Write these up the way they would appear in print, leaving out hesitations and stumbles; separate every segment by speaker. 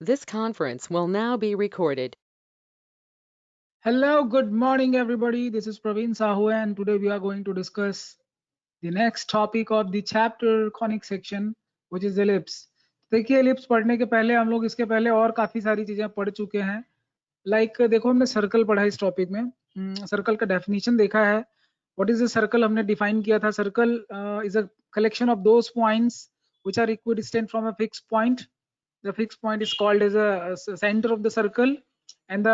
Speaker 1: This conference will now be recorded.
Speaker 2: Hello, good morning, everybody. This is Praveen Sahu, and today we are going to discuss the next topic of the chapter conic section, which is ellipse. देखिए ellipse पढ़ने के पहले हम लोग इसके पहले और काफी सारी चीजें पढ़ चुके हैं. लाइक देखो हमने सर्कल पढ़ा इस टॉपिक में. सर्कल का डेफिनेशन देखा है. व्हाट इज द सर्कल हमने डिफाइन किया था. Circle is a collection of those points which are equidistant from a fixed point. The fixed point is called as a center of the circle, and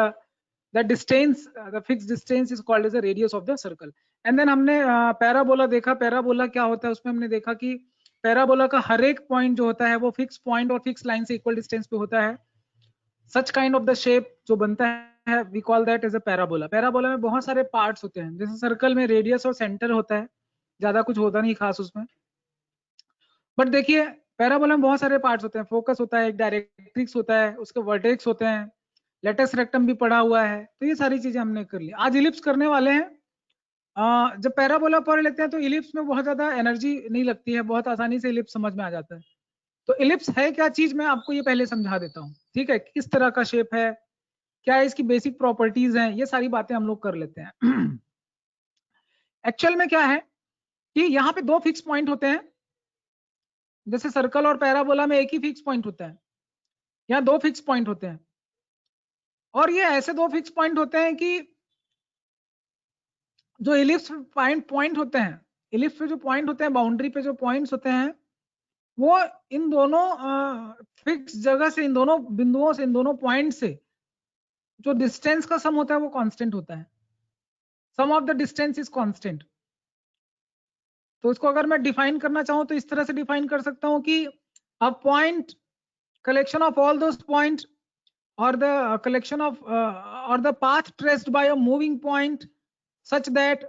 Speaker 2: the distance, the fixed distance is called as the radius of the circle. And then हमने parabola देखा. Parabola क्या होता है, उसमें हमने देखा कि parabola का हर एक पॉइंट जो होता है वो फिक्स पॉइंट और फिक्स लाइन से इक्वल डिस्टेंस पे होता है. Such kind of the shape जो बनता है we call that as a parabola. Parabola में बहुत सारे पार्ट्स होते हैं. जैसे सर्कल में रेडियस और सेंटर होता है, ज्यादा कुछ होता नहीं खास उसमें. बट देखिए पैराबोला में बहुत सारे पार्ट्स होते हैं. फोकस होता है, एक डायरेक्ट्रिक्स होता है, उसके वर्टेक्स होते हैं, लेटस रेक्टम भी पढ़ा हुआ है. तो ये सारी चीजें हमने कर ली. आज इलिप्स करने वाले हैं. जब पैराबोला पढ़ लेते हैं तो इलिप्स में बहुत ज्यादा एनर्जी नहीं लगती है, बहुत आसानी से इलिप्स समझ में आ जाता है. तो इलिप्स है क्या चीज, मैं आपको ये पहले समझा देता हूँ. ठीक है, किस तरह का शेप है, क्या इसकी बेसिक प्रॉपर्टीज हैं, ये सारी बातें हम लोग कर लेते हैं. एक्चुअल में क्या है कि यहाँ पे दो फिक्स पॉइंट होते हैं. जैसे सर्कल और पैराबोला में एक ही फिक्स पॉइंट होता है, यहाँ दो फिक्स पॉइंट होते हैं. और ये ऐसे दो फिक्स पॉइंट होते हैं कि जो इलिप्स पॉइंट होते हैं, इलिप्स पे जो पॉइंट होते हैं, बाउंड्री पे जो पॉइंट्स होते हैं, वो इन दोनों फिक्स जगह से, इन दोनों बिंदुओं से, इन दोनों पॉइंट से जो डिस्टेंस का सम होता है वो कांस्टेंट होता है. Sum of the distance is constant. तो इसको अगर मैं डिफाइन करना चाहूं तो इस तरह से डिफाइन कर सकता हूं कि a point collection of all those points, or the collection of or the path traced by a moving point such that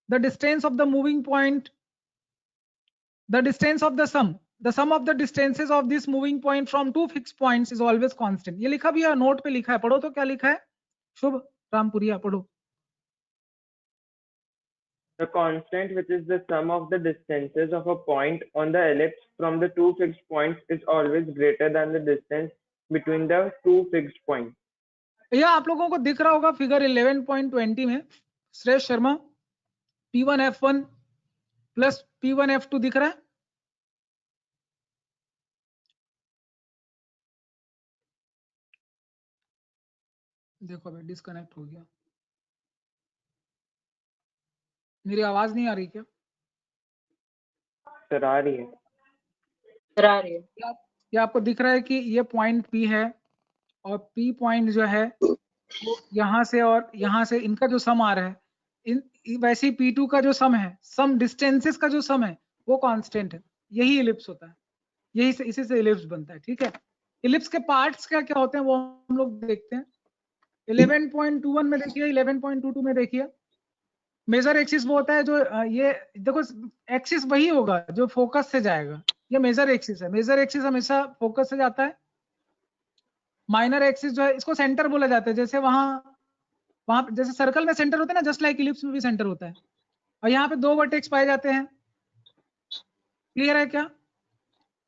Speaker 2: the distance of the moving point, the distance of the sum of the distances of this moving point from two fixed points is always constant. ये लिखा भी है, note पे लिखा है, पढ़ो तो क्या लिखा है. शुभ रामपुरिया पढ़ो.
Speaker 3: The constant, which is the sum of the distances of a point on the ellipse from the two fixed points, is always greater than the distance between the two fixed points.
Speaker 2: यह आप लोगों को दिख रहा होगा figure 11.20 में. श्रेष्ठ Sharma, P1 F1 plus P1 F2 दिख रहा है. देखो अभी डिस्कनेक्ट हो गया. मेरी आवाज नहीं आ रही क्या?
Speaker 3: सर आ रही है.
Speaker 2: ये आपको दिख रहा है कि ये पॉइंट P है और P पॉइंट जो है वो यहाँ से और यहाँ से इनका जो सम आ रहा है, वैसे ही P2 का जो सम है, सम डिस्टेंसेस का जो सम है वो कांस्टेंट है. यही इलिप्स होता है, यही से इसी से इलिप्स बनता है. ठीक है, इलिप्स के पार्ट्स क्या क्या होते हैं वो हम लोग देखते हैं. 11.21 में देखिए, 11.22 में देखिए. मेजर एक्सिस वो होता है जो ये देखो, एक्सिस वही होगा जो फोकस से जाएगा. ये मेजर एक्सिस है. मेजर एक्सिस हमेशा फोकस से जाता है. माइनर एक्सिस जो है इसको सेंटर बोला जाता है. जैसे वहां जैसे सर्कल में सेंटर होता है ना, जस्ट लाइक इलिप्स में भी सेंटर होता है. और यहाँ पे दो वर्टेक्स पाए जाते हैं. क्लियर है क्या?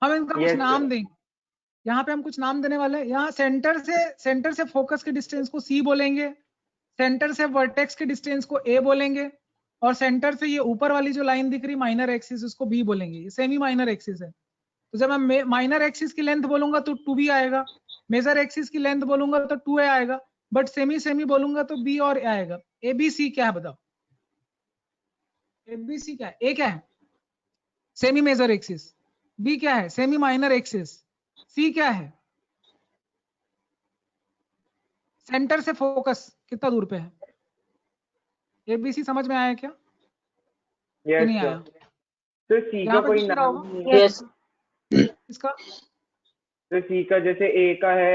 Speaker 2: हम इनका कुछ नाम देंगे. यहाँ पे हम कुछ नाम देने वाले हैं. यहाँ सेंटर से फोकस के डिस्टेंस को C बोलेंगे, सेंटर से वर्टेक्स के डिस्टेंस को A बोलेंगे, और सेंटर से ये ऊपर वाली जो लाइन दिख रही माइनर एक्सिस, उसको B बोलेंगे. ये सेमी माइनर एक्सिस है. तो जब मैं माइनर एक्सिस की लेंथ बोलूंगा तो 2B आएगा, मेजर एक्सिस की लेंथ बोलूंगा तो 2A आएगा, बट सेमी बोलूंगा तो B और A आएगा. ABC क्या है बताओ? ABC क्या है? A क्या है? Semi major axis. B क्या है? Semi minor axis. C क्या है? सेंटर से फोकस कितना दूर पे है. ABC समझ में आया क्या?
Speaker 3: Yes,
Speaker 2: नहीं
Speaker 3: sir.
Speaker 2: आया?
Speaker 3: तो C का कोई नाम नहीं है.
Speaker 2: Yes. इसका
Speaker 3: तो C का जैसे A का है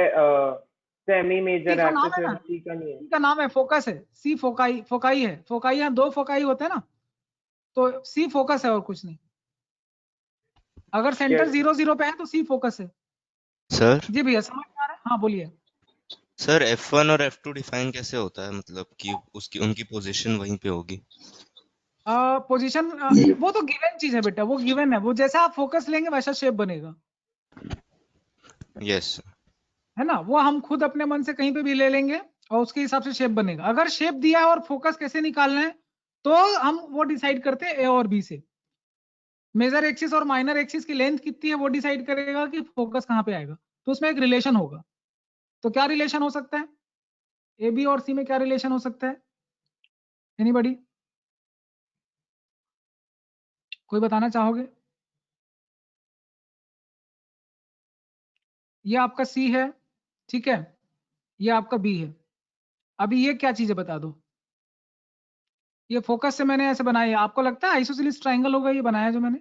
Speaker 3: सेमी मेजर
Speaker 2: C का नाम
Speaker 3: एक्सिस
Speaker 2: है
Speaker 3: है,
Speaker 2: ना,
Speaker 3: C का नहीं है.
Speaker 2: C का नाम है, फोकस है. C फोकाई है. फोकाई यहाँ दो फोकाई होते हैं ना, तो C फोकस है और कुछ नहीं. अगर सेंटर 0 0 पे है तो C फोकस है.
Speaker 4: सर
Speaker 2: जी भैया समझ में आ रहा है? हाँ बोलिए.
Speaker 4: सर F1 और F2 डिफाइन कैसे होता है, मतलब कि उसकी उनकी पोजीशन वहीं पे होगी.
Speaker 2: पोजीशन वो तो गिवन चीज है बेटा, वो गिवन है. वो जैसा आप फोकस लेंगे वैसा शेप बनेगा.
Speaker 4: यस.
Speaker 2: है ना, वो हम खुद अपने मन से कहीं पे भी ले लेंगे और उसके हिसाब से शेप बनेगा। अगर शेप दिया है और फोकस कैसे निकालना है तो हम वो डिसाइड करते हैं ए और बी से। मेजर एक्सिस और माइनर एक्सिस की लेंथ कितनी है वो डिसाइड करेगा कि फोकस कहाँ पे आएगा। तो उसमें एक रिलेशन होगा। तो क्या रिलेशन हो सकता है, ए बी और सी में क्या रिलेशन हो सकता है, एनीबॉडी, कोई बताना चाहोगे? ये आपका सी है, ठीक है, ये आपका बी है। अभी ये क्या चीज है बता दो। ये फोकस से मैंने ऐसे बनाया है, आपको लगता है आइसोसेलेस ट्रायंगल होगा ये बनाया जो मैंने?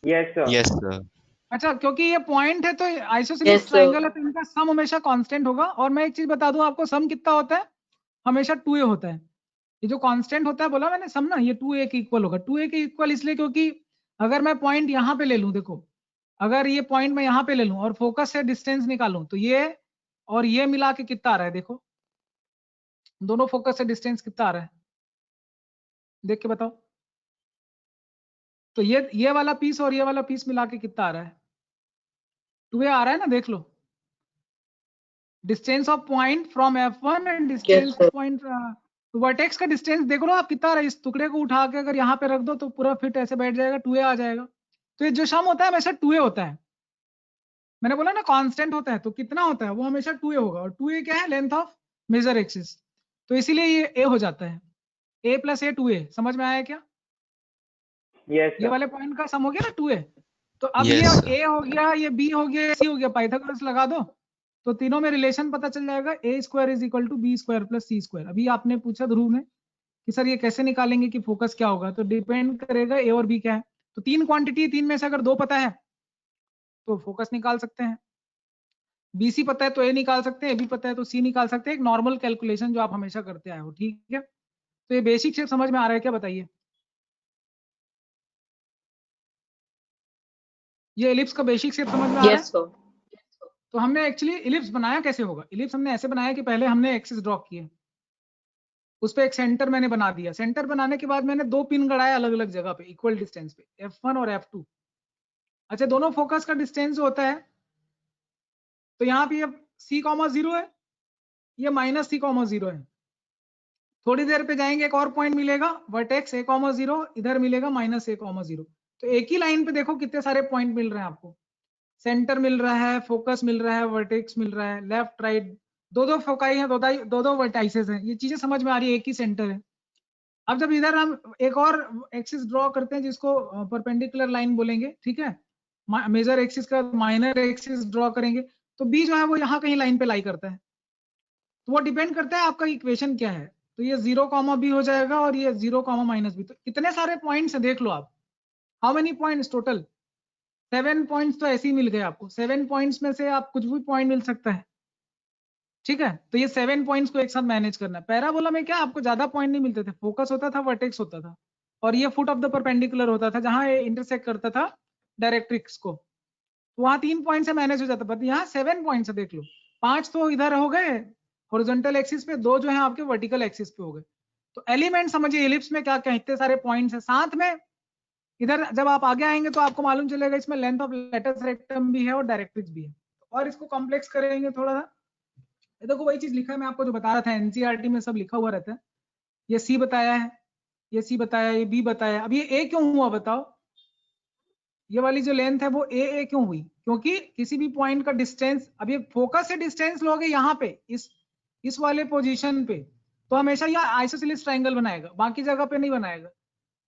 Speaker 3: Yes, sir.
Speaker 4: Yes sir.
Speaker 2: अच्छा, क्योंकि ये पॉइंट है तो आइसोसेलेस
Speaker 5: Yes,
Speaker 2: ट्रायंगल है
Speaker 5: sir.
Speaker 2: तो इनका सम हमेशा कांस्टेंट होगा। और मैं एक चीज बता दूं आपको, सम कितना होता है, हमेशा 2a होता है। ये जो कांस्टेंट होता है बोला मैंने सम ना, ये 2a के इक्वल होगा। 2a के इक्वल इसलिए क्योंकि अगर मैं पॉइंट यहाँ पे ले लूं, देखो अगर ये पॉइंट मैं यहाँ पे ले लूं और फोकस से डिस्टेंस निकालूं तो ये और ये मिला के कितना आ रहा है, देखो दोनों फोकस से डिस्टेंस कितना आ रहा है, देख के बताओ। तो ये वाला पीस और ये वाला पीस मिला के कितना आ रहा है, 2a आ रहा है ना, देख लो। Distance of point from F1 and
Speaker 5: Yes,
Speaker 2: distance
Speaker 5: sir.
Speaker 2: Point vertex का डिस्टेंस देख लो आप कितना आ रहा है। इस टुकड़े को उठा के अगर यहाँ पे रख दो तो पूरा फिट ऐसे बैठ जाएगा, 2a आ जाएगा। तो ये जो सम होता है हमेशा 2a होता है। मैंने बोला ना कांस्टेंट होता है तो कितना होता है वो हमेशा 2a होगा। और 2a क्या है, लेंथ ऑफ मेजर एक्सिस। तो इसीलिए ये a हो जाता है, a प्लस a 2a। समझ में आया क्या?
Speaker 3: Yes,
Speaker 2: ये
Speaker 3: sir.
Speaker 2: वाले पॉइंट का सम हो गया ना 2a। तो अब
Speaker 4: यस
Speaker 2: ये
Speaker 4: सर।
Speaker 2: a हो गया, ये b हो गया, c हो गया, पाइथागोरस लगा दो तो तीनों में रिलेशन पता चल जाएगा, a square is equal to B square plus C square. अभी आपने पूछा ध्रुव ने कि सर ये कैसे निकालेंगे कि फोकस क्या होगा, तो डिपेंड करेगा a और b क्या है। तो तीन क्वांटिटी, तीन में से अगर दो पता है तो फोकस निकाल सकते हैं, BC पता है तो A निकाल सकते हैं, AB पता है तो C निकाल सकते हैं। एक नॉर्मल कैलकुलेशन जो आप हमेशा करते आए हो, ठीक है। तो ये बेसिक शेप समझ में आ रहा है क्या, बताइए। ये एलिप्स का बेसिक शेप समझ में आ रहा है।
Speaker 5: Yes, sir.
Speaker 2: तो हमने एक्चुअली इलिप्स बनाया कैसे होगा, इलिप्स हमने ऐसे बनाया कि पहले हमने एक्सिस ड्रॉ किए, उस पर एक सेंटर मैंने बना दिया। सेंटर बनाने के बाद मैंने दो पिन गड़ाए अलग अलग जगह पे इक्वल डिस्टेंस पे, F1 और F2। अच्छा, दोनों फोकस का डिस्टेंस जो होता है तो यहाँ पे ये C,0 है, ये माइनस C,0 है। थोड़ी देर पे जाएंगे एक और पॉइंट मिलेगा, वर्टेक्स A,0, इधर मिलेगा माइनस A,0। तो एक ही लाइन पे देखो कितने सारे पॉइंट मिल रहे हैं आपको, सेंटर मिल रहा है, फोकस मिल रहा है, वर्टेक्स मिल रहा है, लेफ्ट राइट दो दो फोकाई है, दो दो वर्टाइसेस हैं। ये चीजें समझ में आ रही है, एक ही सेंटर है। अब जब इधर हम एक और एक्सिस ड्रॉ करते हैं जिसको परपेंडिकुलर लाइन बोलेंगे, ठीक है, मेजर एक्सिस का माइनर एक्सिस ड्रॉ करेंगे तो बी जो है वो यहाँ कहीं लाइन पे लाई करता है। तो वो डिपेंड करता है आपका इक्वेशन क्या है। तो ये 0,b हो जाएगा और ये 0,-b। तो कितने सारे पॉइंट्स है देख लो आप, how many points total, 7 points तो ऐसे ही मिल गए आपको। 7 पॉइंट्स में से आप कुछ भी पॉइंट मिल सकता है, ठीक है। तो ये 7 पॉइंट्स को एक साथ मैनेज करना है। पैराबोला में क्या आपको ज्यादा पॉइंट नहीं मिलते थे, फोकस होता था, वर्टेक्स होता था और ये फुट ऑफ द परपेंडिकुलर होता था जहां ये इंटरसेक्ट करता था डायरेक्ट्रिक्स को। तो वहां 3 पॉइंट से मैनेज हो जाता, बट यहाँ 7 पॉइंट से देख लो, 5 तो इधर हो गए हॉरिजॉन्टल एक्सिस पे, 2 जो है आपके वर्टिकल एक्सिस पे हो गए। तो एलिमेंट समझिए इलिप्स में क्या क्या इतने सारे पॉइंट्स है। साथ में इधर जब आप आगे आएंगे तो आपको मालूम चलेगा इसमें लेंथ ऑफ लेटस रेक्टम भी है और डायरेक्ट्रिक्स भी है। और इसको कॉम्प्लेक्स करेंगे थोड़ा सा, ये देखो वही चीज लिखा है, मैं आपको जो बता रहा था एनसीईआरटी में सब लिखा हुआ रहता है। ये सी बताया है, ये सी बताया, ये बी बताया। अब ये ए क्यों हुआ बताओ, ये वाली जो लेंथ है वो ए क्यों हुई, क्योंकि किसी भी पॉइंट का डिस्टेंस, अब ये फोकस से डिस्टेंस लोगे यहाँ पे इस वाले पोजीशन पे तो हमेशा ये आइसोसेलेस ट्रायंगल बनाएगा, बाकी जगह पे नहीं बनाएगा।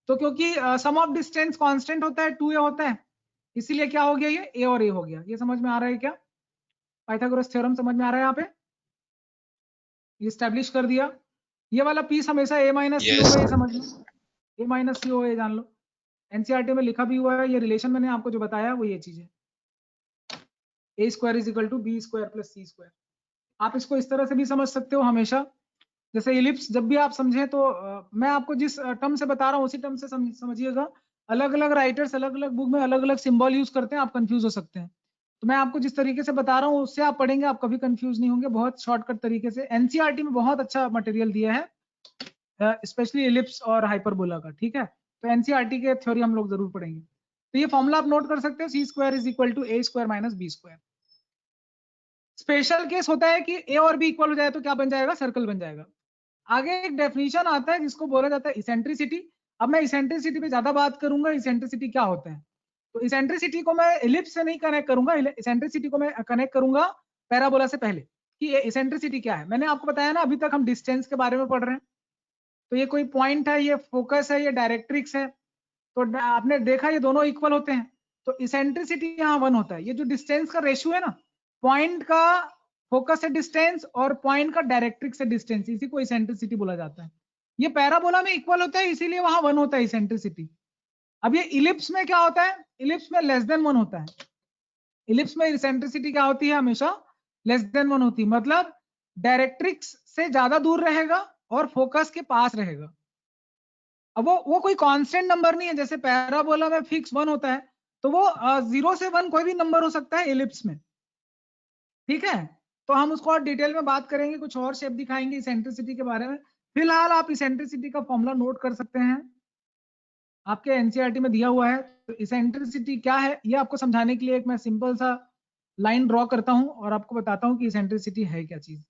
Speaker 2: तो क्योंकि सम ऑफ डिस्टेंस कांस्टेंट होता है, 2a होता है, इसीलिए क्या हो गया, ये a और a हो गया। ये समझ में आ रहा है क्या, पाइथागोरस थ्योरम समझ में आ रहा है यहाँ पे, ये स्टैब्लिश कर दिया। ये वाला पीस हमेशा a माइनस सी
Speaker 4: यस
Speaker 2: होगा, ये समझ लो, a माइनस सी होगा, ये जान लो। एनसीईआरटी में लिखा भी हुआ है, ये रिलेशन मैंने आपको जो बताया वो ये चीज है, a square is equal to B square plus C square. आप इसको इस तरह से भी समझ सकते हो हमेशा, जैसे इलिप्स जब भी आप समझें तो मैं आपको जिस टर्म से बता रहा हूँ उसी टर्म से समझिएगा। अलग अलग राइटर्स अलग अलग बुक में अलग अलग सिंबल यूज करते हैं, आप कंफ्यूज हो सकते हैं। तो मैं आपको जिस तरीके से बता रहा हूँ उससे आप पढ़ेंगे, आप कभी कंफ्यूज नहीं होंगे, बहुत शॉर्टकट तरीके से। एनसीईआरटी में बहुत अच्छा मटेरियल दिया है, स्पेशली इलिप्स और हाइपरबोला का, ठीक है। तो एनसीईआरटी के थ्योरी हम लोग जरूर पढ़ेंगे। तो ये फॉर्मूला आप नोट कर सकते हो, c square is equal to a square minus B square. Special case होता है कि ए और बी इक्वल हो जाए तो क्या बन जाएगा, सर्कल बन जाएगा। आगे एक डेफिनेशन आता है जिसको बोला जाता है इसेंट्रिसिटी। अब मैं इसेंट्रिसिटी पे ज्यादा बात करूंगा, इसेंट्रिसिटी क्या होता है। तो इसेंट्रिसिटी को मैं एलिप्स से नहीं कनेक्ट करूंगा, इसेंट्रिसिटी को मैं कनेक्ट करूंगा पैराबोला से पहले कि ये इसेंट्रिसिटी क्या है। मैंने आपको बताया ना, अभी तक हम डिस्टेंस के बारे में पढ़ रहे हैं। तो ये कोई पॉइंट है, ये फोकस है, ये डायरेक्ट्रिक्स है, तो आपने देखा ये दोनों इक्वल होते हैं, तो इसेंट्रिसिटी यहाँ 1 होता है। ये जो डिस्टेंस का रेशियो है ना, पॉइंट का फोकस से डिस्टेंस और पॉइंट का डायरेक्ट्रिक्स से डिस्टेंस, इसी को इसेंट्रिसिटी बोला जाता है। ये पैराबोला में इक्वल होता है, इसीलिए वहां 1 होता है इसेंट्रिसिटी। अब ये इलिप्स में क्या होता है, इलिप्स में लेस देन 1 होता है। इलिप्स में इसेंट्रिसिटी क्या होती है, हमेशा लेस देन 1 होती है, मतलब डायरेक्ट्रिक्स से ज्यादा दूर रहेगा और फोकस के पास रहेगा। अब वो कोई कांस्टेंट नंबर नहीं है, जैसे पैराबोला में फिक्स 1 होता है, तो वो 0 से 1 कोई भी नंबर हो सकता है इलिप्स में, ठीक है। तो हम उसको और डिटेल में बात करेंगे, कुछ और शेप दिखाएंगे इसेंट्रिसिटी के बारे में। फिलहाल आप इसेंट्रिसिटी का फॉर्मूला नोट कर सकते हैं, आपके एनसीईआरटी में दिया हुआ है। तो इसेंट्रिसिटी क्या है, ये आपको समझाने के लिए एक मैं सिंपल सा लाइन ड्रॉ करता हूं और आपको बताता हूं कि इसेंट्रिसिटी है क्या चीज।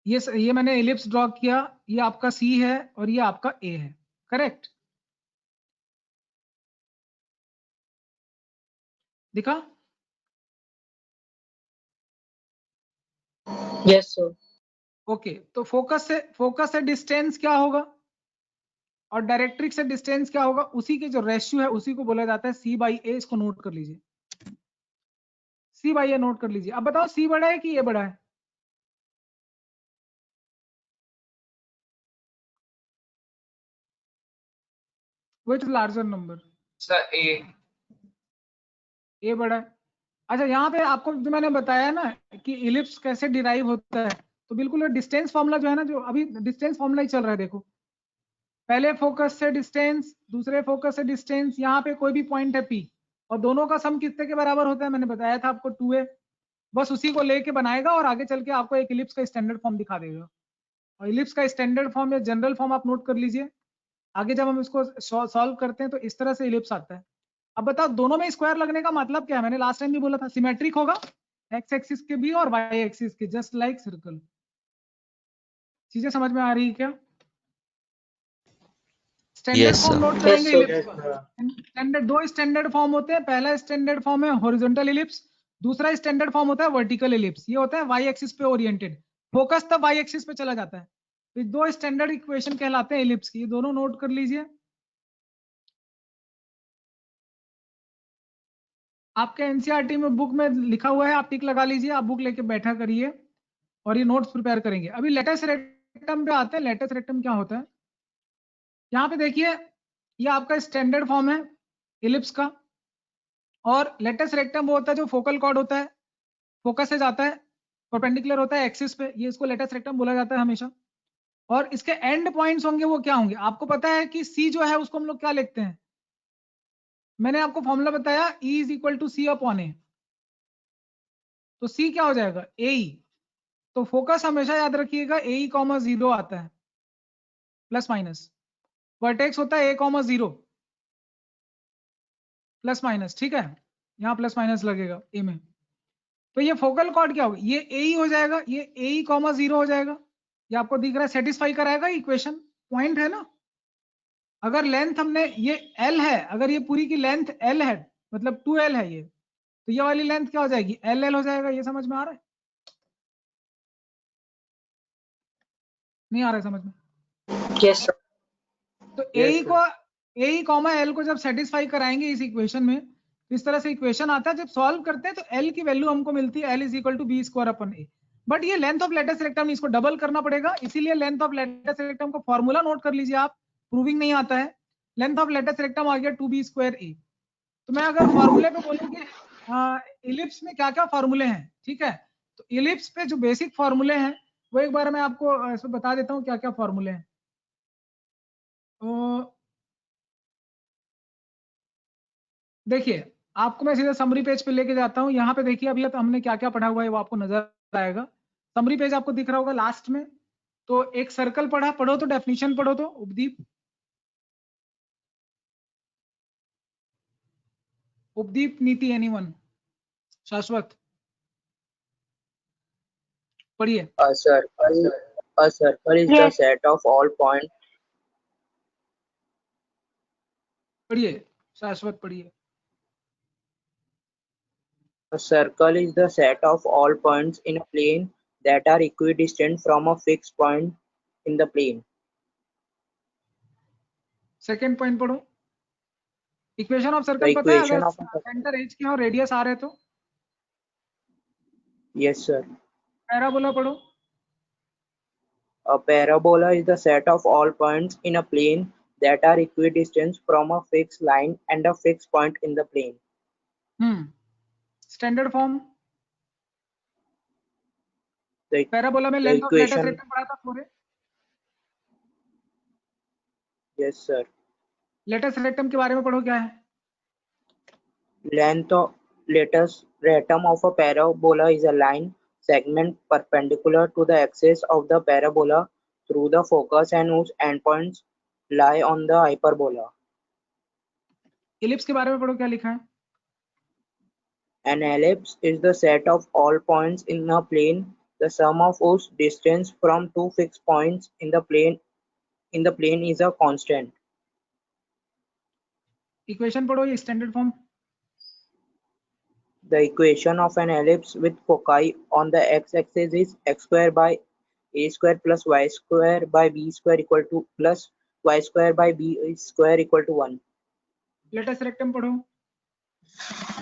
Speaker 2: ये मैंने एलिप्स ड्रॉ किया, ये आपका सी है और ये आपका ए है, करेक्ट। दिखा?
Speaker 5: Yes sir.
Speaker 2: ओके, तो फोकस से डिस्टेंस क्या होगा और डायरेक्ट्रिक्स से डिस्टेंस क्या होगा, उसी के जो रेशियो है उसी को बोला जाता है सी बाई ए। इसको नोट कर लीजिए, सी बाई ए नोट कर लीजिए। अब बताओ सी बड़ा है कि ए बड़ा है? विच लार्जर नंबर?
Speaker 5: सर ए।
Speaker 2: ए बड़ा है। अच्छा, यहाँ पे आपको जो मैंने बताया ना कि इलिप्स कैसे डिराइव होता है, तो बिल्कुल डिस्टेंस फॉर्मूला जो है ना, जो अभी डिस्टेंस फॉर्मूला ही चल रहा है, देखो पहले फोकस से डिस्टेंस, दूसरे फोकस से डिस्टेंस, यहाँ पे कोई भी पॉइंट है P और दोनों का सम कितने के बराबर होता है, मैंने बताया था आपको 2a। बस उसी को लेके बनाएगा और आगे चल के आपको एक इलिप्स का स्टैंडर्ड फॉर्म दिखा देगा। और इलिप्स का स्टैंडर्ड फॉर्म या जनरल फॉर्म आप नोट कर लीजिए, आगे जब हम इसको सॉल्व करते हैं तो इस तरह से इलिप्स आता है। अब बताओ दोनों में स्क्वायर लगने का मतलब क्या है, मैंने लास्ट टाइम भी बोला था सिमेट्रिक होगा, एक्स एक्सिस के भी और वाई एक्सिस के, जस्ट लाइक सर्कल। चीजें समझ में आ रही है क्या? Standard
Speaker 4: yes
Speaker 2: form
Speaker 4: sir.
Speaker 2: Note करेंगे
Speaker 5: Yes, sir.
Speaker 2: इलिप्स का। स्टैंडर्ड दो स्टैंडर्ड फॉर्म होते हैं, पहला स्टैंडर्ड फॉर्म है हॉरिजॉन्टल इलिप्स, दूसरा स्टैंडर्ड फॉर्म होता है वर्टिकल इलिप्स। ये होता है वाई एक्सिस पे ओरिएंटेड, फोकस तब वाई एक्सिस पे चला जाता है। तो दो स्टैंडर्ड इक्वेशन कहलाते हैं इलिप्स की, ये दोनों नोट कर लीजिए। आपके एनसीईआरटी में बुक में लिखा हुआ है, आप टिक लगा लीजिए, आप बुक लेके बैठा करिए और ये नोट्स प्रिपेयर करेंगे। अभी लेटस रेक्टम पे आते हैं। लेटस रेक्टम क्या होता है, यहाँ पे देखिए ये आपका स्टैंडर्ड फॉर्म है इलिप्स का, और लेटस रेक्टम वो होता है जो फोकल कॉर्ड होता है, फोकस से जाता है, परपेंडिकुलर होता है एक्सिस पे, ये इसको लेटस रेक्टम बोला जाता है हमेशा। और इसके एंड पॉइंट्स होंगे वो क्या होंगे, आपको पता है कि सी जो है उसको हम लोग क्या लिखते हैं, मैंने आपको फॉर्मूला बताया E is equal to C upon A. तो सी क्या हो जाएगा, ए। तो फोकस हमेशा याद रखिएगा ए कॉमा 0 आता है, प्लस माइनस। वर्टेक्स होता है ए कॉमा 0 प्लस माइनस, ठीक है, यहाँ प्लस माइनस लगेगा ए में। तो ये फोकल कॉर्ड क्या होगा, ये ए ही हो जाएगा, ये ए कॉमा 0 हो जाएगा। ये आपको दिख रहा है, सेटिस्फाई कराएगा इक्वेशन, पॉइंट है ना। अगर लेंथ हमने ये L है, अगर ये पूरी की लेंथ L है, मतलब 2L है ये, तो ये वाली लेंथ क्या हो जाएगी, LL हो जाएगा। ये समझ में आ रहा है, नहीं आ रहा है समझ में?
Speaker 5: Yes, sir.
Speaker 2: तो
Speaker 3: Yes, sir.
Speaker 2: ए कॉमा एल को जब सेटिस्फाई कराएंगे इस इक्वेशन में, तो इस तरह से इक्वेशन आता है। जब सॉल्व करते हैं तो एल की वैल्यू हमको मिलती है L is equal to B square upon A. But ये लेंथ ऑफ लेटस रेक्टम, इसको डबल करना पड़ेगा, इसीलिए लेंथ ऑफ लेटस रेक्टम को फॉर्मूला नोट कर लीजिए आप, प्रूविंग नहीं आता है। लेंथ ऑफ लेटस रेक्टम आ गया 2b स्क्वायर ए। तो मैं अगर फॉर्मूले पे बोलूँ कि इलिप्स में क्या क्या फॉर्मूले हैं, ठीक है, तो इलिप्स पे जो बेसिक फॉर्मूले हैं वो एक बार मैं आपको इसमें बता देता हूँ क्या क्या फॉर्मूले हैं। तो देखिए, आपको मैं सीधा समरी पेज पे लेके जाता हूँ। यहाँ पे देखिए अभी तो हमने क्या क्या पढ़ा हुआ है वो आपको नजर आएगा। समरी पेज आपको दिख रहा होगा लास्ट में। तो एक सर्कल पढ़ो तो डेफिनेशन पढ़ो तो उपदीप, उपदीप नीति, एनीवन, शाश्वत। पढ़िए।
Speaker 5: A circle is the set of all points.
Speaker 2: पढ़िए शाश्वत, पढ़िए।
Speaker 5: A circle is the set of all points in a plane that are equidistant from a fixed point in the plane.
Speaker 2: Second point पढ़ो। Equation of
Speaker 5: The
Speaker 2: circle पता है, अगर
Speaker 5: equation of a
Speaker 2: centre H के और radius आ रहे तो?
Speaker 5: yes sir.
Speaker 2: Parabola पढ़ो।
Speaker 5: A parabola is the set of all points in a plane that are equidistant from a fixed line and a fixed point in the plane.
Speaker 2: Standard form.
Speaker 5: The,
Speaker 2: parabola में
Speaker 5: the
Speaker 2: length of latus
Speaker 5: equation
Speaker 2: rectum पढ़ा था पूरे।
Speaker 5: yes sir.
Speaker 2: Latus rectum के बारे में पढ़ो, क्या है?
Speaker 5: Length of lattice rectum of a parabola is a line segment perpendicular to the axis of the parabola through the focus and whose endpoints lie on the hyperbola.
Speaker 2: Ellipse के बारे में पढ़ो, क्या लिखा है?
Speaker 5: An ellipse is the set of all points in a plane, the sum of whose distance from two fixed points in the plane is a constant.
Speaker 2: Equation पढ़ो, ये standard form.
Speaker 5: The equation of an ellipse with foci on the x-axis is x square by a square plus y square by b square equal to plus y square by b square equal to 1.
Speaker 2: Latus rectum पढ़ो।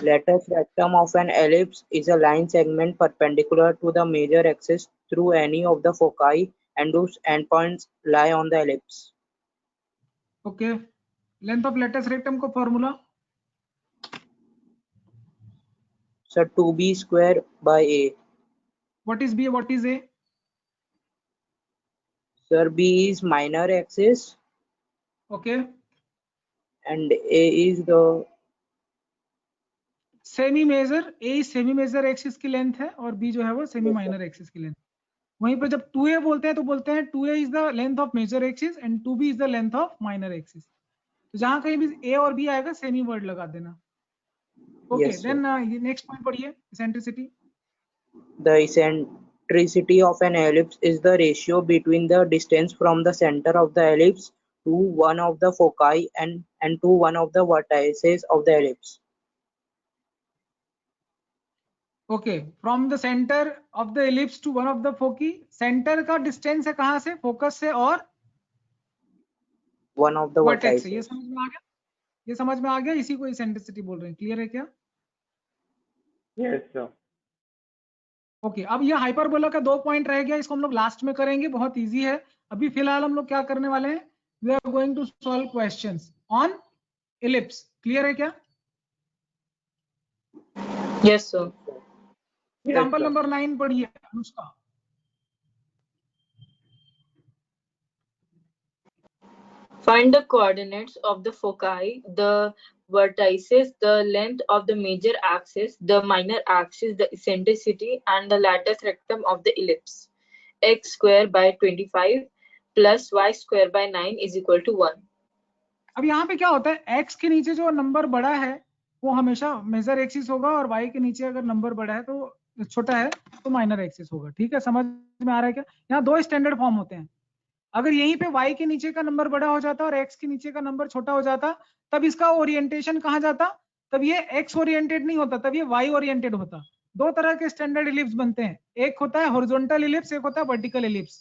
Speaker 5: Latex rectum of an ellipse is a line segment perpendicular to the major axis through any of the foci and whose endpoints lie on the ellipse.
Speaker 2: Okay, length of latus rectum को formula.
Speaker 5: So 2b square by a.
Speaker 2: What is b, what is a?
Speaker 5: Sir, b is minor axis
Speaker 2: okay,
Speaker 5: and a is the
Speaker 2: semi major. A semi major axis की length है और b जो है वो semi minor axis की length. वहीं पर जब 2a बोलते हैं तो बोलते हैं 2a is the length of major axis and 2b is the length of minor axis. तो जहां कहीं भी a और b आएगा सेमी वर्ड लगा देना। Okay,
Speaker 5: yes, sir.
Speaker 2: Then next point पढ़िए, eccentricity.
Speaker 5: The eccentricity of an ellipse is the ratio between the distance from the center of the ellipse to one of the foci and to one of the vertices of the ellipse.
Speaker 2: Okay, from the centre of the ellipse to one of the foci. Centre का distance है कहां से? Focus से और
Speaker 5: One of the
Speaker 2: vertex से। ये
Speaker 5: vertices.
Speaker 2: समझ में आ गया? ये समझ में आ गया? इसी को एसेंट्रिसिटी बोल रहे हैं। क्लियर है क्या?
Speaker 3: Yes, sir.
Speaker 2: ओके, अब ये हाइपरबोला का 2 पॉइंट रह गया, इसको हम लोग लास्ट में करेंगे, बहुत इजी है। अभी फिलहाल हम लोग क्या करने वाले हैं? We are going to solve questions on ellipse. Clear है क्या?
Speaker 5: Yes, sir.
Speaker 2: एग्जांपल नंबर 9 पढ़िए Anushka.
Speaker 6: Find the coordinates of the foci, the vertices, the length of the major axis, the minor axis, the eccentricity, and the latus rectum of the ellipse. X square by 25 plus y square by 9 is equal to 1.
Speaker 2: अब यहाँ पे क्या होता है, x के नीचे जो number बड़ा है वो हमेशा मेजर एक्सिस होगा और y के नीचे अगर नंबर बड़ा है तो छोटा है तो माइनर एक्सिस होगा। ठीक है, समझ में आ रहा है क्या? यहाँ 2 स्टैंडर्ड फॉर्म होते हैं। अगर यहीं पे y के नीचे का नंबर बड़ा हो जाता और x के नीचे का नंबर छोटा हो जाता तब इसका ओरिएंटेशन कहाँ जाता? तब ये x ओरिएंटेड नहीं होता, तब ये y ओरिएंटेड होता। 2 तरह के स्टैंडर्ड इलिप्स बनते हैं, एक होता है हॉरिजॉन्टल इलिप्स, एक होता है वर्टिकल इलिप्स।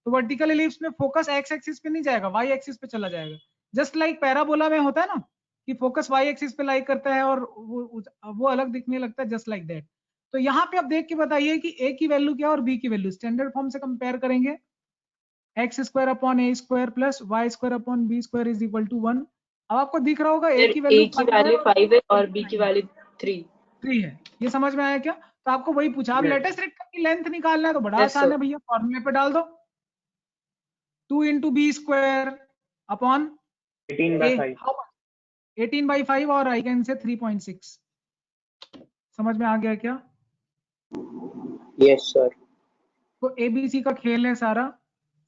Speaker 2: तो वर्टिकल इलिप्स में फोकस x एक्सिस पे नहीं जाएगा, y एक्सिस पे चला जाएगा। जस्ट लाइक पैराबोला में होता है ना कि फोकस y एक्सिस पे लाई करता है और वो अलग दिखने लगता है, जस्ट लाइक दैट। तो यहाँ पे आप देख के बताइए कि a की वैल्यू क्या है और b की वैल्यू। स्टैंडर्ड फॉर्म से कंपेयर करेंगे, X square upon A square plus Y square upon B square is equal to 1। अब आपको दिख रहा होगा ए की वैल्यू
Speaker 6: 5 है और b की वैल्यू 3
Speaker 2: है। ये समझ में आया क्या? तो आपको वही पूछा। अब लेटेस्ट रेक्टम की लेंथ निकालना है तो बड़ा
Speaker 6: Yes,
Speaker 2: आसान
Speaker 6: sir.
Speaker 2: है भैया, फॉर्मूले पे डाल दो 2 इंटू बी स्क्वायर अपॉन
Speaker 3: 18/5.
Speaker 2: 18/5 और आई कैन से 3.6। समझ में आ गया क्या?
Speaker 5: Yes, sir.
Speaker 2: तो एबीसी का खेल है सारा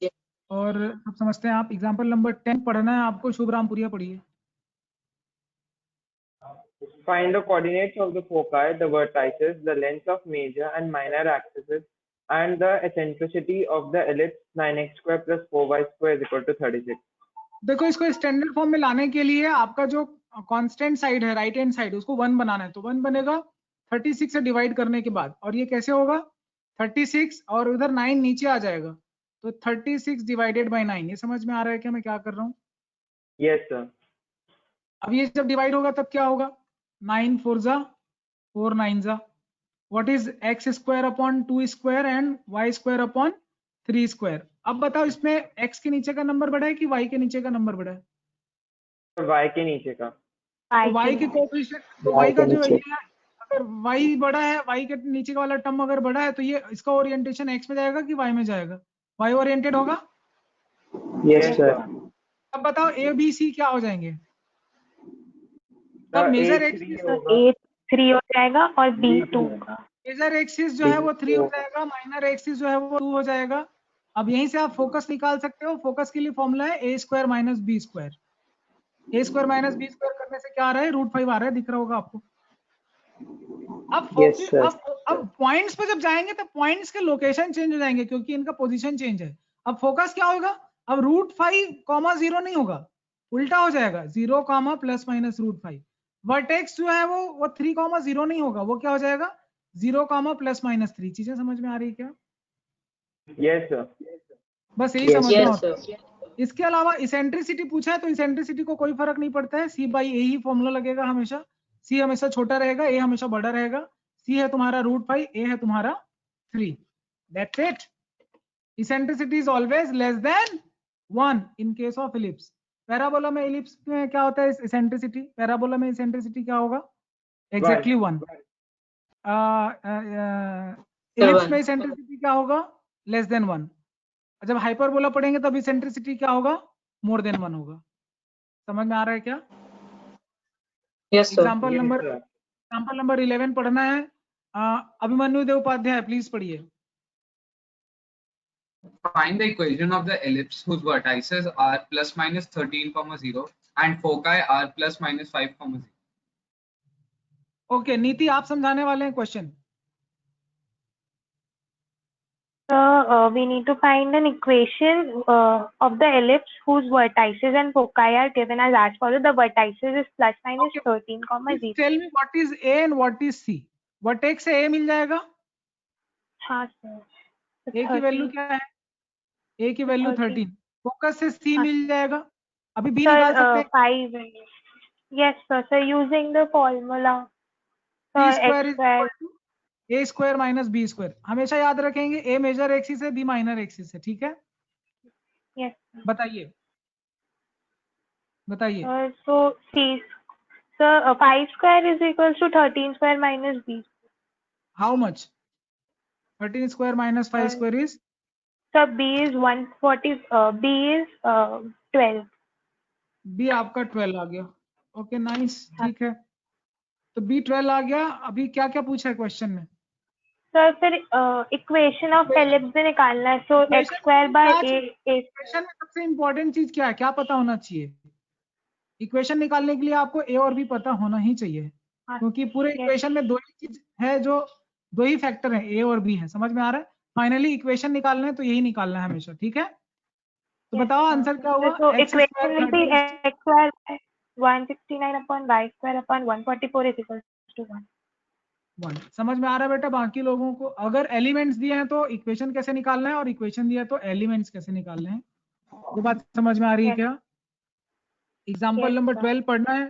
Speaker 6: Yes.
Speaker 2: और सब समझते हैं आप। एग्जांपल नंबर 10 पढ़ना है आपको। शुभ रामपुरिया पढ़िए।
Speaker 3: Find the coordinates of the foci, the vertices, the length of major and minor axes, and the eccentricity of the ellipse 9x square plus 4y square is equal to 36.
Speaker 2: देखो इसको standard form में लाने के लिए आपका जो constant side है right hand side उसको 1 बनाना है, तो 1 बनेगा 36 से डिवाइड करने के बाद, और ये कैसे होगा 36 और उधर 9 नीचे आ जाएगा, तो 36 डिवाइडेड बाय 9। ये समझ में आ रहा है क्या मैं क्या कर रहा हूँ?
Speaker 3: Yes, sir.
Speaker 2: अब ये जब डिवाइड होगा तब क्या होगा, 9 4 जा 4 9 जा, what is X square upon 2 square and Y square upon 3 square. अब बताओ इसमें x के नीचे का नंबर बड़ा है कि y के नीचे का नंबर बड़ा है?
Speaker 3: Y के नीचे का।
Speaker 2: तो y के कोएफिशिएंट, तो y का जो ये है, अगर y बड़ा है, y के नीचे का वाला टर्म अगर बड़ा है तो ये इसका ओरिएंटेशन x में जाएगा कि y में जाएगा? y ओरिएंटेड होगा।
Speaker 5: Yes, sir.
Speaker 2: अब बताओ a b c क्या हो जाएंगे?
Speaker 3: The
Speaker 2: अब मेजर
Speaker 3: A3
Speaker 2: एक्सिस,
Speaker 3: होगा।
Speaker 7: A 3 हो जाएगा और B 2 होगा।
Speaker 2: मेजर एक्सिस जो है वो 3 हो जाएगा, माइनर एक्सिस जो है वो 2 हो जाएगा। अब यहीं से आप फोकस निकाल सकते हो। फोकस के लिए फॉर्मूला है a square minus B square. a square minus B square करने से क्या आ रहा है, √5 आ रहा है, दिख रहा होगा आपको। अब
Speaker 5: Yes, sir.
Speaker 2: अब पॉइंट्स पे जब जाएंगे तो पॉइंट्स के लोकेशन चेंज हो जाएंगे क्योंकि इनका पोजीशन चेंज है। अब फोकस क्या होगा, अब √5, 0 नहीं होगा, उल्टा हो जाएगा, 0, प्लस माइनस √5। वर्टेक्स जो है वो 3, 0 नहीं होगा, वो क्या हो जाएगा 0, प्लस माइनस 3। चीजें समझ में आ रही है क्या?
Speaker 3: Yes, sir.
Speaker 2: बस यही
Speaker 5: Yes,
Speaker 2: समझना
Speaker 6: Yes,
Speaker 2: होता है।
Speaker 6: sir.
Speaker 2: इसके अलावा इसेंट्रिसिटी पूछा है तो इसेंट्रिसिटी को कोई फर्क नहीं पड़ता है, C/A ही फॉर्मूला लगेगा हमेशा। C हमेशा छोटा रहेगा, A हमेशा बड़ा रहेगा। C है तुम्हारा √5, A है तुम्हारा 3। That's it. Eccentricity is always less than 1 in case of ellipse. Parabola में इलिप्स में क्या होता है इसेंट्रिसिटी? पैराबोला में इसेंट्रिसिटी क्या होगा? एग्जैक्टली 1। इलिप्स में इसेंट्रिसिटी क्या होगा? Less than 1। जब हाइपरबोला पढ़ेंगे तब इसेंट्रिसिटी क्या होगा? मोर देन 1 होगा। समझ में आ रहा है क्या?
Speaker 6: Yes, sir.
Speaker 2: एग्जाम्पल नंबर 11 पढ़ना है। अभिमन्यु देव उपाध्याय प्लीज पढ़िए।
Speaker 8: Find the equation of the ellipse whose vertices are plus minus 13,0 and foci are plus minus 5,0.
Speaker 2: Okay नीति आप समझाने वाले हैं question.
Speaker 7: So we need to find an equation of the ellipse whose vertices and foci are given as follows. The vertices is plus minus 13,0.
Speaker 2: Tell me what is A and what is C। Vertex से A मिल जाएगा।
Speaker 7: हाँ sir.
Speaker 2: A की value क्या है? A की value 13। Focus से C मिल जाएगा। अभी B निकाल सकते हैं।
Speaker 7: 5. Yes sir. So using the formula.
Speaker 2: C
Speaker 7: So
Speaker 2: square
Speaker 7: x
Speaker 2: is
Speaker 7: square.
Speaker 2: Equal to A square minus B square. हमेशा याद रखेंगे A मेजर एक्सिस है, B माइनर एक्सिस है, ठीक है?
Speaker 7: Yes. Sir.
Speaker 2: बताइए।
Speaker 7: So C. So 5 square is equals to 13 square minus B.
Speaker 2: How much? 13 square minus 5 square is,
Speaker 7: So B is 140. B is 12.
Speaker 2: B आपका 12 आ गया। ओके नाइस, ठीक है। तो B 12 आ गया। अभी क्या क्या पूछा है क्वेश्चन में?
Speaker 7: सर फिर इक्वेशन ऑफ एलिप्स भी निकालना है। सो x square by a।
Speaker 2: Equation में सबसे इंपॉर्टेंट चीज क्या है, क्या पता होना चाहिए? इक्वेशन निकालने के लिए आपको A और B पता होना ही चाहिए, क्योंकि पूरे इक्वेशन में दो ही चीज है, जो दो ही फैक्टर है, A और B है। समझ में आ रहा है? फाइनली इक्वेशन निकालना है तो यही निकालना है हमेशा, ठीक है? तो बताओ आंसर क्या हुआ?
Speaker 7: So equation will be x square 169 upon y square upon 144 is equal to 1.
Speaker 2: समझ में आ रहा है बेटा? बाकी लोगों को अगर एलिमेंट्स दिए हैं तो इक्वेशन कैसे निकालना है, और इक्वेशन दिया है तो एलिमेंट्स कैसे निकालने हैं, वो बात समझ में आ रही है क्या? एग्जाम्पल नंबर 12 पढ़ना है।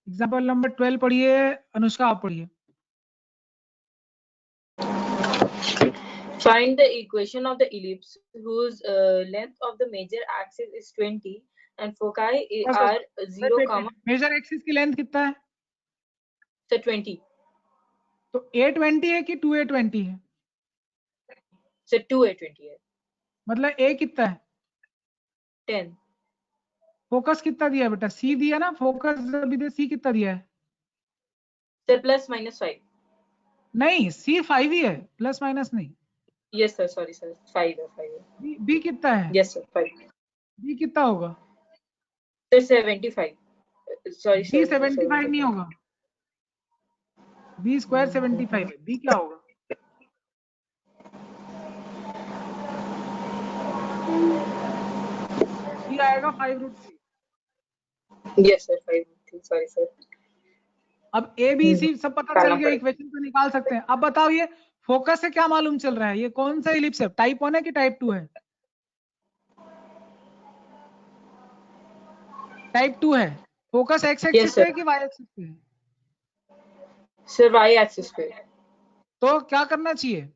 Speaker 2: एग्जाम्पल नंबर 12 पढ़िए। अनुष्का आप पढ़िए।
Speaker 6: Find the equation of the ellipse whose length of the major axis is 20 and foci are 0,
Speaker 2: major axis की लेंथ कितना है?
Speaker 6: so 20.
Speaker 2: तो A20 है कि 2A20 है?
Speaker 6: So 2A20 है।
Speaker 2: मतलब A कितना है?
Speaker 6: 10.
Speaker 2: फोकस कितना दिया है बेटा? C दिया ना, फोकस अभी दे। C कितना दिया है?
Speaker 6: Sir plus minus 5.
Speaker 2: नहीं, C 5 ही है, प्लस माइनस नहीं।
Speaker 6: Yes sir, sorry sir, 5 है।
Speaker 2: B कितना है?
Speaker 6: Yes sir, 5.
Speaker 2: B कितना होगा?
Speaker 6: Sir 75. Sorry
Speaker 2: B
Speaker 6: sir,
Speaker 2: 75 नहीं होगा। B स्क्वायर 75 है। B क्या होगा? आएगा 5√3।
Speaker 6: Yes, sir. 5 sorry, sir.
Speaker 2: अब ए बी सी सब पता चल
Speaker 6: निकालना
Speaker 2: गया,
Speaker 6: पड़ेगा।
Speaker 2: इक्वेशन तो निकाल सकते हैं। अब बताओ ये फोकस से क्या मालूम चल रहा है, ये कौन सा इलिप्स है, टाइप 1 है कि टाइप 2 है? टाइप 2 है। फोकस एक्स
Speaker 6: Yes,
Speaker 2: एक्सिस पे
Speaker 6: sir.
Speaker 2: है कि वाई एक्सिस पे है?
Speaker 6: Sir, y axis पे।
Speaker 2: तो क्या करना चाहिए?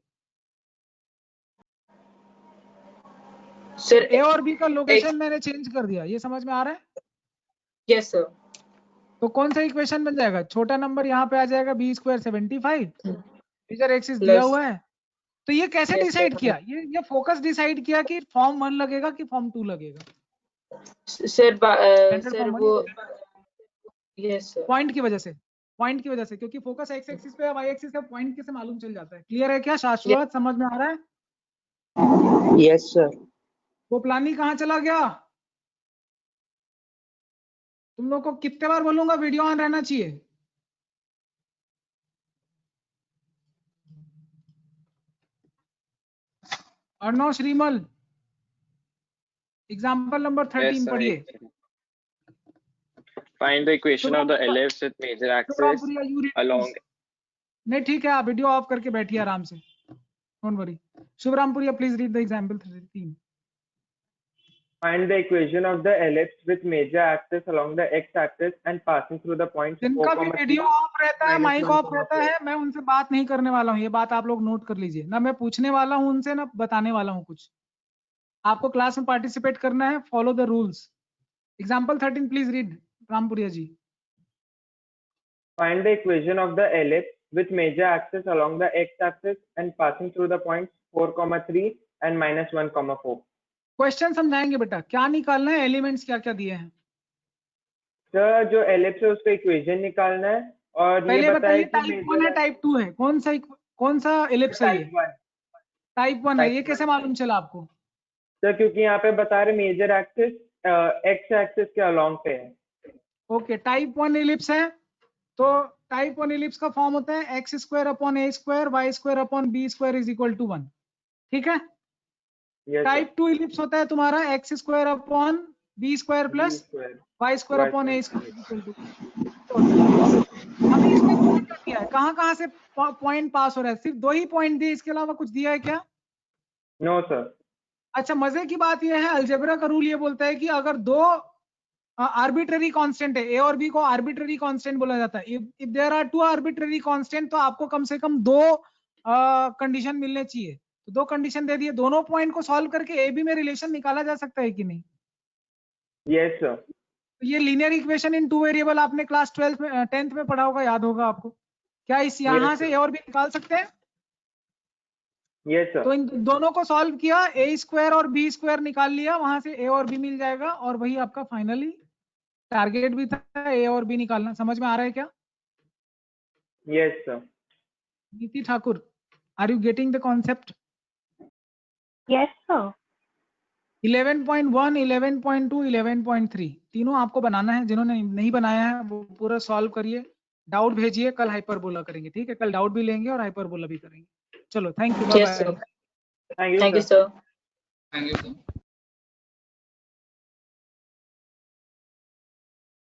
Speaker 6: Sir,
Speaker 2: ए और बी का लोकेशन मैंने चेंज कर दिया, ये समझ में आ रहा है?
Speaker 6: yes, sir.
Speaker 2: तो कौन सा इक्वेशन बन जाएगा? छोटा नंबर यहाँ पे आ जाएगा b² 75, मेजर एक्सिस दिया
Speaker 6: Plus,
Speaker 2: हुआ है। तो ये कैसे
Speaker 6: yes,
Speaker 2: डिसाइड
Speaker 6: sir.
Speaker 2: किया? ये फोकस डिसाइड किया कि फॉर्म 1 लगेगा कि फॉर्म 2 लगेगा?
Speaker 6: Sir,
Speaker 2: स्टैंडर्ड
Speaker 6: sir
Speaker 2: फॉर्म 1
Speaker 6: वो, yes, sir.
Speaker 2: पॉइंट की वजह से, पॉइंट की वजह से, क्योंकि फोकस एक्स एक्सिस पे है, वाई एक्सिस का पॉइंट कैसे मालूम चल जाता है। क्लियर है क्या शाश्वत? समझ में आ रहा है?
Speaker 5: Yes, sir.
Speaker 2: वो प्लानी कहाँ चला गया? तुम लोग को कितने बार बोलूंगा वीडियो ऑन रहना चाहिए? अर्णव श्रीमल, एग्जाम्पल नंबर 13 पढ़िए।
Speaker 3: Find the equation of the ellipse with major axis along.
Speaker 2: नहीं ठीक है, आप वीडियो ऑफ करके बैठिए आराम से, don't worry. Shubhrampuria please read the example 13।
Speaker 3: Find the equation of the ellipse with major axis along the x-axis and passing through the points
Speaker 2: जिनका
Speaker 3: 4,
Speaker 2: भी
Speaker 3: 3,
Speaker 2: वीडियो ऑफ रहता है, माइक ऑफ रहता
Speaker 3: 1,
Speaker 2: है, मैं उनसे बात नहीं करने वाला हूँ। ये बात आप लोग नोट कर लीजिए, ना मैं पूछने वाला हूँ उनसे, ना बताने वाला हूँ कुछ। आपको क्लास में पार्टिसिपेट करना है, follow the rules. Example 13 please read Rampuriya ji.
Speaker 3: Find the equation of the ellipse with major axis along the x-axis and passing through the points 4, 3 and -1, 4.
Speaker 2: Question समझाएंगे बेटा, क्या निकालना है, एलिमेंट्स क्या क्या दिए हैं।
Speaker 3: सर जो एलिप्स है उसका इक्वेशन निकालना है और
Speaker 2: पहले
Speaker 3: ये
Speaker 2: बताइए
Speaker 3: बताया कि
Speaker 2: टाइप 1 है टाइप 2 है, कौन सा एलिप्स है? ये
Speaker 3: टाइप 1।
Speaker 2: टाइप 1 है, ये कैसे मालूम चला आपको?
Speaker 3: सर क्योंकि यहाँ पे बता रहे मेजर एक्सिस एक्स एक्सिस के अलोंग पे है।
Speaker 2: ओके, टाइप 1 एलिप्स है, तो टाइप 1 एलिप्स का फॉर्म होता है x² upon a² y² upon b² is equal to 1। ठीक है। टाइप 2 एलिप्स होता है तुम्हारा x² upon b² plus y² upon a² equal to. अभी इसमें क्या क्या दिया है, कहाँ से पॉइंट पास हो रहा है? सिर्फ 2 ही पॉइंट दिए, इसके अलावा कुछ दिया है क्या?
Speaker 3: No sir.
Speaker 2: अच्छा, मजे की बात यह है, अलजेब्रा का रूल ये बोलता है कि अगर दो आर्बिट्ररी कांस्टेंट है, ए और बी को आर्बिट्ररी कांस्टेंट बोला जाता है। If there are 2 arbitrary constant, तो आपको कम से कम 2 कंडीशन मिलने चाहिए। तो 2 कंडीशन दे दिए, दोनों पॉइंट को सॉल्व करके ए बी में रिलेशन निकाला जा सकता है कि नहीं?
Speaker 3: Yes sir.
Speaker 2: तो ये लीनियर इक्वेशन इन 2 वेरिएबल आपने क्लास 12 में 10th में पढ़ा होगा, याद होगा आपको। क्या इस यहाँ से ए और बी निकाल सकते हैं?
Speaker 3: Yes sir.
Speaker 2: तो इन दोनों को सॉल्व किया, a² और b² निकाल लिया, वहां से a और b मिल जाएगा, और वही आपका फाइनली टारगेट भी था, ए और बी निकालना। समझ में आ रहा है क्या?
Speaker 3: Yes sir.
Speaker 2: Niti Thakur, are you getting the concept?
Speaker 7: Yes, sir.
Speaker 2: 11.1, 11.2, 11.3 तीनों आपको बनाना है। जिन्होंने नहीं बनाया है वो पूरा सॉल्व करिए, डाउट भेजिए, कल हाइपरबोला करेंगे। ठीक है, कल डाउट भी लेंगे और हाइपरबोला भी करेंगे। चलो, thank you, bye
Speaker 6: Yes, sir.
Speaker 2: Bye.
Speaker 6: Thank you, sir.
Speaker 8: Thank you, sir.